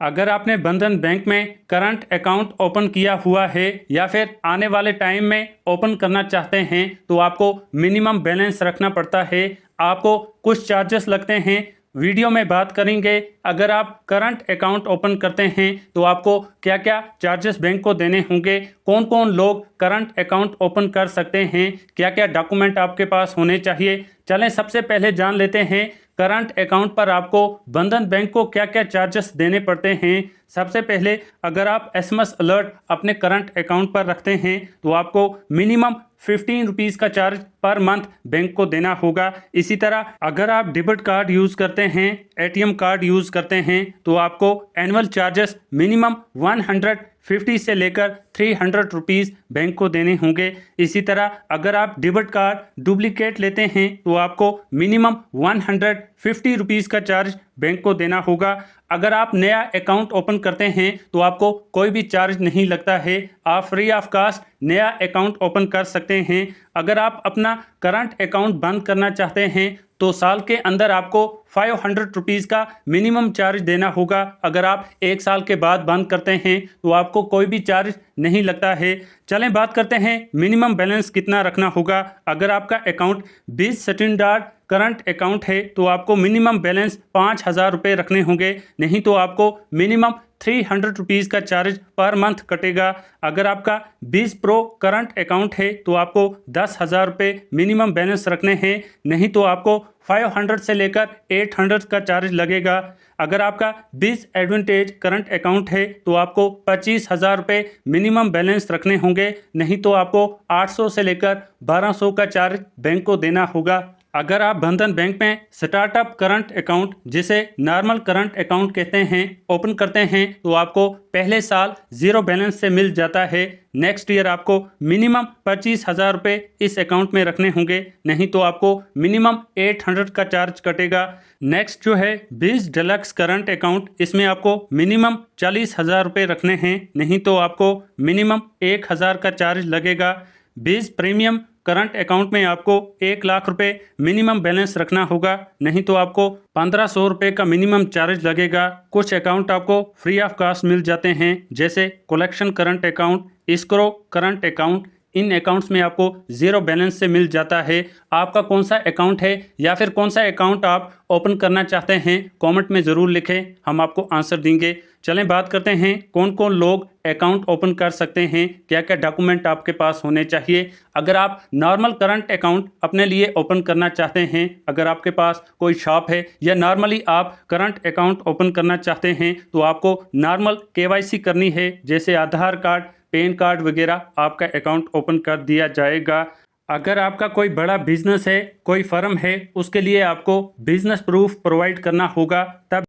अगर आपने बंधन बैंक में करंट अकाउंट ओपन किया हुआ है या फिर आने वाले टाइम में ओपन करना चाहते हैं तो आपको मिनिमम बैलेंस रखना पड़ता है। आपको कुछ चार्जेस लगते हैं, वीडियो में बात करेंगे। अगर आप करंट अकाउंट ओपन करते हैं तो आपको क्या क्या चार्जेस बैंक को देने होंगे, कौन कौन लोग करंट अकाउंट ओपन कर सकते हैं, क्या क्या डॉक्यूमेंट आपके पास होने चाहिए। चलें सबसे पहले जान लेते हैं करंट अकाउंट पर आपको बंधन बैंक को क्या क्या चार्जेस देने पड़ते हैं। सबसे पहले अगर आप एसएमएस अलर्ट अपने करंट अकाउंट पर रखते हैं तो आपको मिनिमम 15 रुपीज़ का चार्ज पर मंथ बैंक को देना होगा। इसी तरह अगर आप डेबिट कार्ड यूज़ करते हैं, एटीएम कार्ड यूज़ करते हैं तो आपको एनुअल चार्जेस मिनिमम 150 से लेकर 300 रुपीज़ बैंक को देने होंगे। इसी तरह अगर आप डेबिट कार्ड डुप्लीकेट लेते हैं तो आपको मिनिमम 150 रुपीज़ का चार्ज बैंक को देना होगा। अगर आप नया अकाउंट ओपन करते हैं तो आपको कोई भी चार्ज नहीं लगता है, आप फ्री ऑफ कॉस्ट नया अकाउंट ओपन कर सकते हैं। अगर आप अपना करंट अकाउंट बंद करना चाहते हैं तो साल के अंदर आपको 500 रुपीज़ का मिनिमम चार्ज देना होगा। अगर आप 1 साल के बाद बंद करते हैं तो आपको कोई भी चार्ज नहीं लगता है। चलें बात करते हैं मिनिमम बैलेंस कितना रखना होगा। अगर आपका अकाउंट 20 स्टैंडर्ड करंट अकाउंट है तो आपको मिनिमम बैलेंस 5,000 रुपये रखने होंगे, नहीं तो आपको मिनिमम 300 रुपीज़ का चार्ज पर मंथ कटेगा। अगर आपका 20 प्रो करंट अकाउंट है तो आपको 10,000 रुपये मिनिमम बैलेंस रखने हैं, नहीं तो आपको 500 से लेकर 800 का चार्ज लगेगा। अगर आपका 20 एडवांटेज करंट अकाउंट है तो आपको 25,000 रुपये मिनिमम बैलेंस रखने होंगे, नहीं तो आपको 800 से लेकर 1200 का चार्ज बैंक को देना होगा। अगर आप बंधन बैंक में स्टार्टअप करंट अकाउंट, जिसे नॉर्मल करंट अकाउंट कहते हैं, ओपन करते हैं तो आपको पहले साल 0 बैलेंस से मिल जाता है। नेक्स्ट ईयर आपको मिनिमम 25,000 रुपये इस अकाउंट में रखने होंगे, नहीं तो आपको मिनिमम 800 का चार्ज कटेगा। नेक्स्ट जो है 20 डिलक्स करंट अकाउंट, इसमें आपको मिनिमम 40,000 रुपये रखने हैं, नहीं तो आपको मिनिमम 1,000 का चार्ज लगेगा। 20 प्रीमियम करंट अकाउंट में आपको 1,00,000 रुपये मिनिमम बैलेंस रखना होगा, नहीं तो आपको 1,500 रुपये का मिनिमम चार्ज लगेगा। कुछ अकाउंट आपको फ्री ऑफ कॉस्ट मिल जाते हैं, जैसे collection current account, escrow current account. इन अकाउंट्स में आपको 0 बैलेंस से मिल जाता है। आपका कौन सा अकाउंट है या फिर कौन सा अकाउंट आप ओपन करना चाहते हैं, कमेंट में ज़रूर लिखें, हम आपको आंसर देंगे। चलें बात करते हैं कौन कौन लोग अकाउंट ओपन कर सकते हैं, क्या क्या डॉक्यूमेंट आपके पास होने चाहिए। अगर आप नॉर्मल करंट अकाउंट अपने लिए ओपन करना चाहते हैं, अगर आपके पास कोई शॉप है या नॉर्मली आप करंट अकाउंट ओपन करना चाहते हैं तो आपको नॉर्मल केवाईसी करनी है, जैसे आधार कार्ड, पैन कार्ड वगैरह, आपका अकाउंट ओपन कर दिया जाएगा। अगर आपका कोई बड़ा बिजनेस है, कोई फर्म है, उसके लिए आपको बिजनेस प्रूफ प्रोवाइड करना होगा, तब